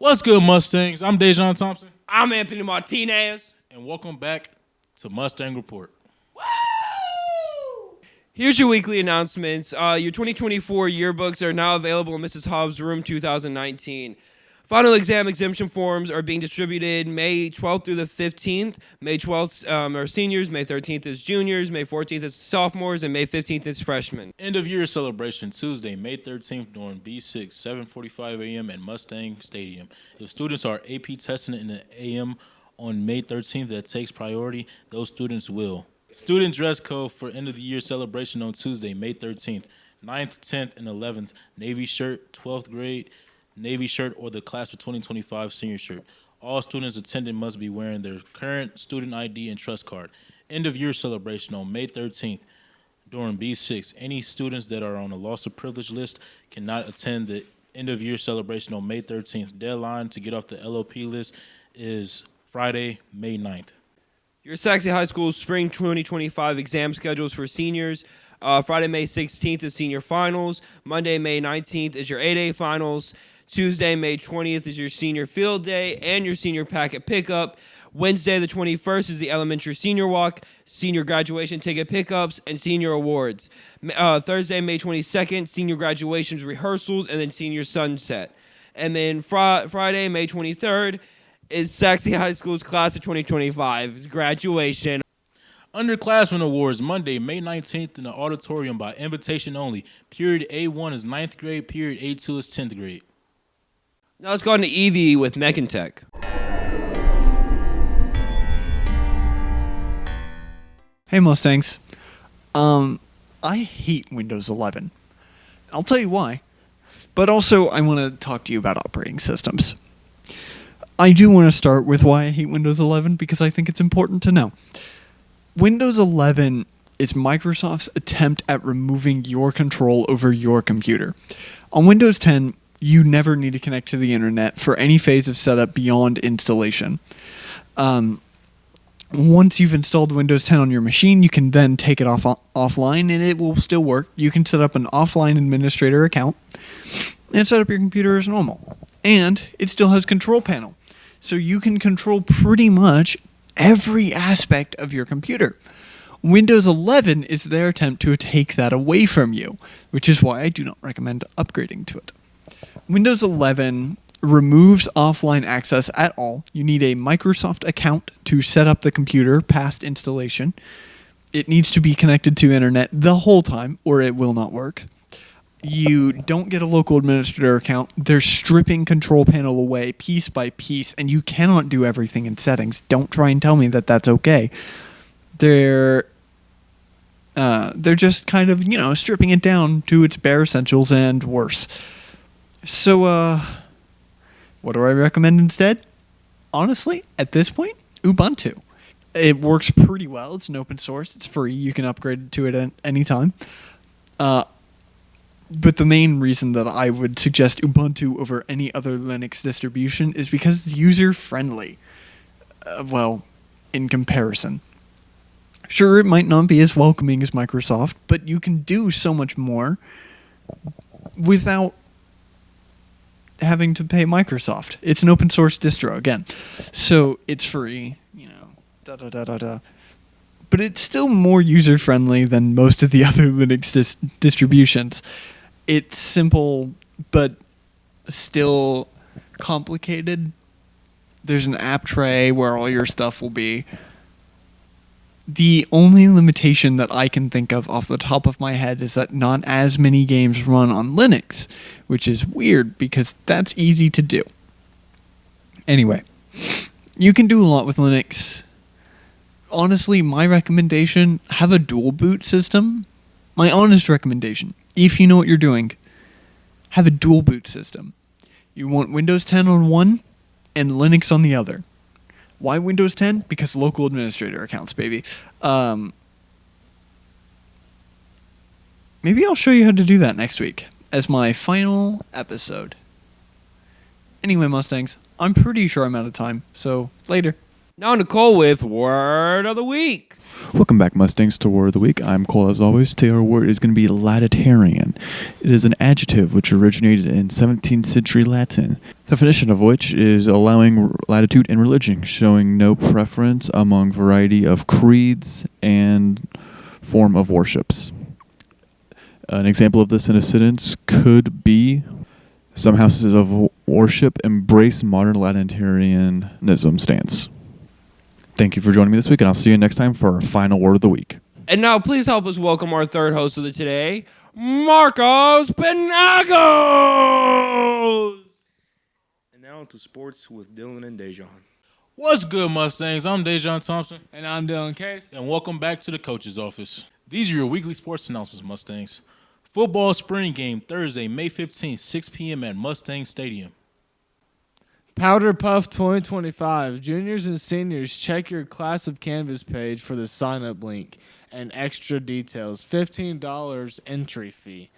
What's good, Mustangs? I'm Dejan Thompson. I'm Anthony Martinez. And welcome back to Mustang Report. Here's your weekly announcements. Your 2024 yearbooks are now available in Mrs. Hobbs' room 2019. Final exam exemption forms are being distributed May 12th through the 15th. May 12th are seniors, May 13th is juniors, May 14th is sophomores, and May 15th is freshmen. End of year celebration Tuesday, May 13th during B6, 7:45 a.m. at Mustang Stadium. If students are AP testing in the AM on May 13th that takes priority, those students will. Student dress code for end of the year celebration on Tuesday, May 13th. 9th, 10th, and 11th, Navy shirt, 12th grade, Navy shirt, or the class of 2025 senior shirt. All students attending must be wearing their current student ID and trust card. End of year celebration on May 13th during B6. Any students that are on a loss of privilege list cannot attend the end of year celebration on May 13th. Deadline to get off the LOP list is Friday, May 9th. Your Sachse High School Spring 2025 exam schedules for seniors. Friday, May 16th is senior finals. Monday, May 19th is your 8A finals. Tuesday, May 20th is your senior field day and your senior packet pickup. Wednesday, the 21st is the elementary senior walk, senior graduation ticket pickups, and senior awards. Thursday, May 22nd, senior graduations rehearsals, and then senior sunset. And then Friday, May 23rd, is Sachse High School's class of 2025's graduation. Underclassmen Awards, Monday, May 19th in the auditorium by invitation only. Period A1 is 9th grade, period A2 is 10th grade. Now let's go on to EV with Mechantech. Hey Mustangs, I hate Windows 11. I'll tell you why, but also I want to talk to you about operating systems. I do want to start with why I hate Windows 11 because I think it's important to know. Windows 11 is Microsoft's attempt at removing your control over your computer. On Windows 10, you never need to connect to the internet for any phase of setup beyond installation. Once you've installed Windows 10 on your machine, you can then take it offline and it will still work. You can set up an offline administrator account and set up your computer as normal. And it still has control panel. So you can control pretty much every aspect of your computer. Windows 11 is their attempt to take that away from you, which is why I do not recommend upgrading to it. Windows 11 removes offline access at all. You need a Microsoft account to set up the computer past installation. It needs to be connected to internet the whole time or it will not work. You don't get a local administrator account. They're stripping control panel away piece by piece, and you cannot do everything in settings. Don't try and tell me that that's okay. They're just kind of, stripping it down to its bare essentials and worse. So, what do I recommend instead? Honestly, at this point, Ubuntu. It works pretty well. It's an open source. It's free. You can upgrade to it at any time. But the main reason that I would suggest Ubuntu over any other Linux distribution is because it's user-friendly. In comparison. Sure, it might not be as welcoming as Microsoft, but you can do so much more without having to pay Microsoft. It's an open source distro, again. So it's free, But it's still more user-friendly than most of the other Linux distributions. It's simple, but still complicated. There's an app tray where all your stuff will be. The only limitation that I can think of off the top of my head is that not as many games run on Linux, which is weird because that's easy to do. Anyway, you can do a lot with Linux. Honestly, my recommendation, have a dual boot system. My honest recommendation, if you know what you're doing, have a dual boot system. You want Windows 10 on one and Linux on the other. Why Windows 10? Because local administrator accounts, baby. Maybe I'll show you how to do that next week as my final episode. Anyway, Mustangs, I'm pretty sure I'm out of time, so later. Now Nicole with Word of the Week. Welcome back, Mustangs, to Word of the Week. I'm Cole, as always. Today our word is going to be latitarian. It is an adjective which originated in 17th century Latin, definition of which is allowing latitude in religion, showing no preference among variety of creeds and form of worships. An example of this in a sentence could be, some houses of worship embrace modern latitarianism stance. Thank you for joining me this week, and I'll see you next time for our final word of the week. And now please help us welcome our third host of the today, Marcos Penagos. And now to sports with Dylan and Dejan. What's good, Mustangs? I'm Dejan Thompson, And I'm Dylan Case. and welcome back to the coach's office. These are your weekly sports announcements, Mustangs. Football spring game Thursday, May 15th, 6 p.m. at Mustang Stadium. Powder Puff 2025. Juniors and seniors, check your Class of Canvas page for the sign-up link and extra details. $15 entry fee.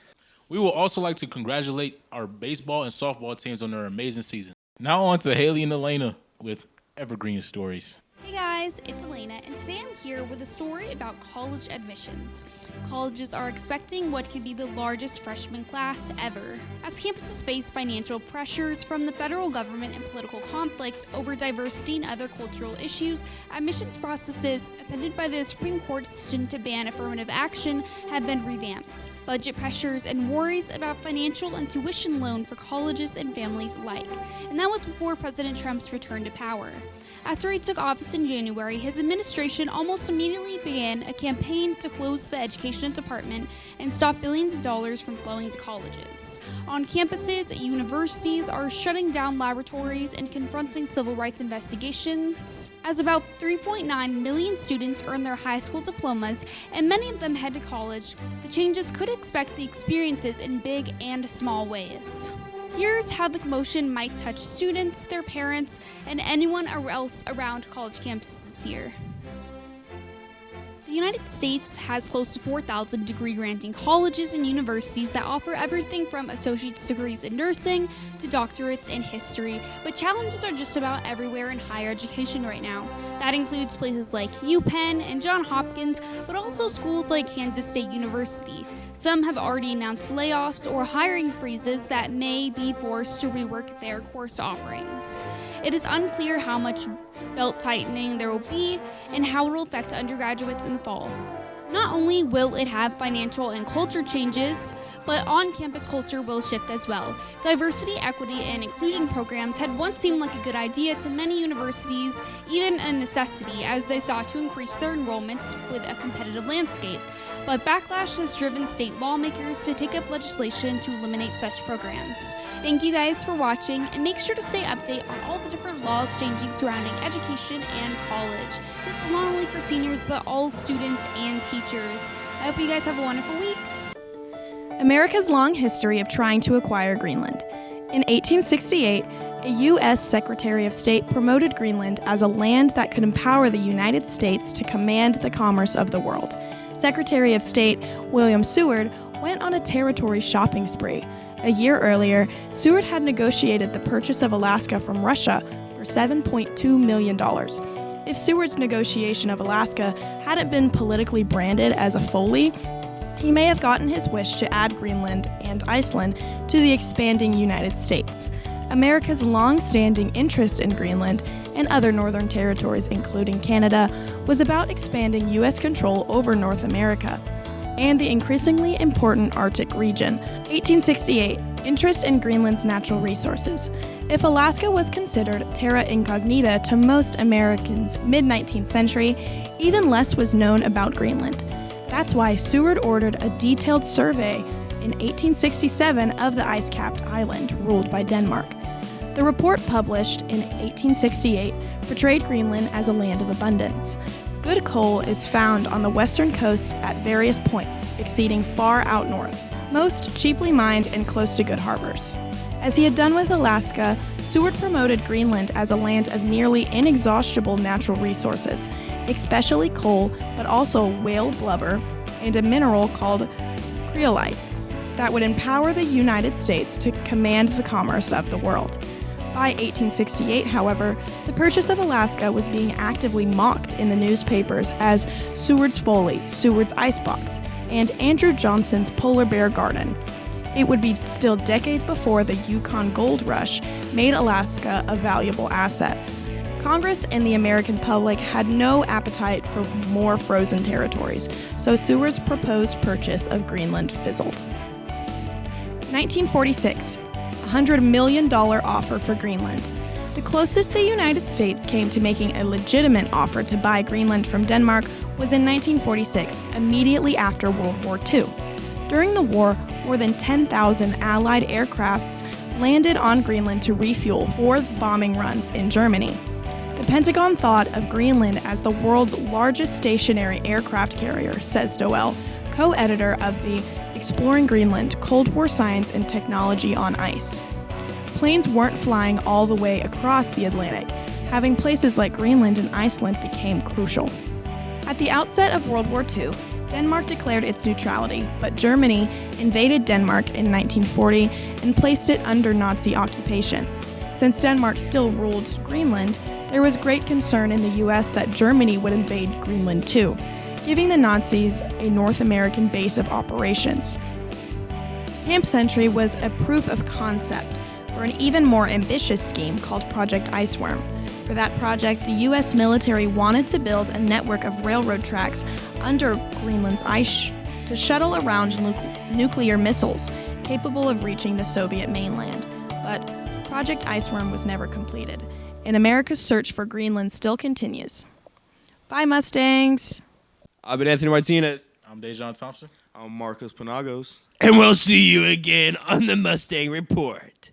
We would also like to congratulate our baseball and softball teams on their amazing season. Now on to Haley and Elena with Evergreen Stories. Hey guys, it's Elena, and today I'm here with a story about college admissions. Colleges are expecting what could be the largest freshman class ever. As campuses face financial pressures from the federal government and political conflict over diversity and other cultural issues, admissions processes, appended by the Supreme Court's decision to ban affirmative action, have been revamped. Budget pressures and worries about financial and tuition loan for colleges and families alike. And that was before President Trump's return to power. After he took office in January, his administration almost immediately began a campaign to close the education department and stop billions of dollars from flowing to colleges. On campuses, universities are shutting down laboratories and confronting civil rights investigations. As about 3.9 million students earn their high school diplomas and many of them head to college, the changes could expect the experiences in big and small ways. Here's how the commotion might touch students, their parents, and anyone else around college campuses this year. The United States has close to 4,000 degree-granting colleges and universities that offer everything from associate's degrees in nursing to doctorates in history, but challenges are just about everywhere in higher education right now. That includes places like UPenn and Johns Hopkins, but also schools like Kansas State University. Some have already announced layoffs or hiring freezes that may be forced to rework their course offerings. It is unclear how much belt tightening there will be and how it will affect undergraduates in the fall. Not only will it have financial and culture changes, but on-campus culture will shift as well. Diversity, equity, and inclusion programs had once seemed like a good idea to many universities, even a necessity, as they sought to increase their enrollments with a competitive landscape. But backlash has driven state lawmakers to take up legislation to eliminate such programs. Thank you guys for watching, and make sure to stay updated on all the different laws changing surrounding education and college. This is not only for seniors, but all students and teachers. I hope you guys have a wonderful week. America's long history of trying to acquire Greenland. In 1868, a U.S. Secretary of State promoted Greenland as a land that could empower the United States to command the commerce of the world. Secretary of State William Seward went on a territory shopping spree. A year earlier, Seward had negotiated the purchase of Alaska from Russia for $7.2 million. If Seward's negotiation of Alaska hadn't been politically branded as a folly, he may have gotten his wish to add Greenland and Iceland to the expanding United States. America's long-standing interest in Greenland and other northern territories, including Canada, was about expanding U.S. control over North America and the increasingly important Arctic region. 1868, interest in Greenland's natural resources. If Alaska was considered terra incognita to most Americans mid-19th century, even less was known about Greenland. That's why Seward ordered a detailed survey in 1867 of the ice-capped island ruled by Denmark. The report published in 1868 portrayed Greenland as a land of abundance. Good coal is found on the western coast at various points, exceeding far out north, most cheaply mined and close to good harbors. As he had done with Alaska, Seward promoted Greenland as a land of nearly inexhaustible natural resources, especially coal, but also whale blubber and a mineral called cryolite that would empower the United States to command the commerce of the world. By 1868, however, the purchase of Alaska was being actively mocked in the newspapers as Seward's Folly, Seward's Icebox, and Andrew Johnson's Polar Bear Garden. It would be still decades before the Yukon Gold Rush made Alaska a valuable asset. Congress and the American public had no appetite for more frozen territories, so Seward's proposed purchase of Greenland fizzled. 1946, $100 million offer for Greenland. The closest the United States came to making a legitimate offer to buy Greenland from Denmark was in 1946, immediately after World War II. During the war, more than 10,000 Allied aircrafts landed on Greenland to refuel 4 bombing runs in Germany. The Pentagon thought of Greenland as the world's largest stationary aircraft carrier, says Doel, co-editor of the Exploring Greenland, Cold War Science and Technology on Ice. Planes weren't flying all the way across the Atlantic. Having places like Greenland and Iceland became crucial. At the outset of World War II, Denmark declared its neutrality, but Germany invaded Denmark in 1940 and placed it under Nazi occupation. Since Denmark still ruled Greenland, there was great concern in the U.S. that Germany would invade Greenland too, giving the Nazis a North American base of operations. Camp Sentry was a proof of concept for an even more ambitious scheme called Project Iceworm. For that project, the U.S. military wanted to build a network of railroad tracks under Greenland's ice to shuttle around nuclear missiles capable of reaching the Soviet mainland. But Project Iceworm was never completed, and America's search for Greenland still continues. Bye, Mustangs! I've been Anthony Martinez. I'm Dejan Thompson. I'm Marcos Panagos. And we'll see you again on the Mustang Report.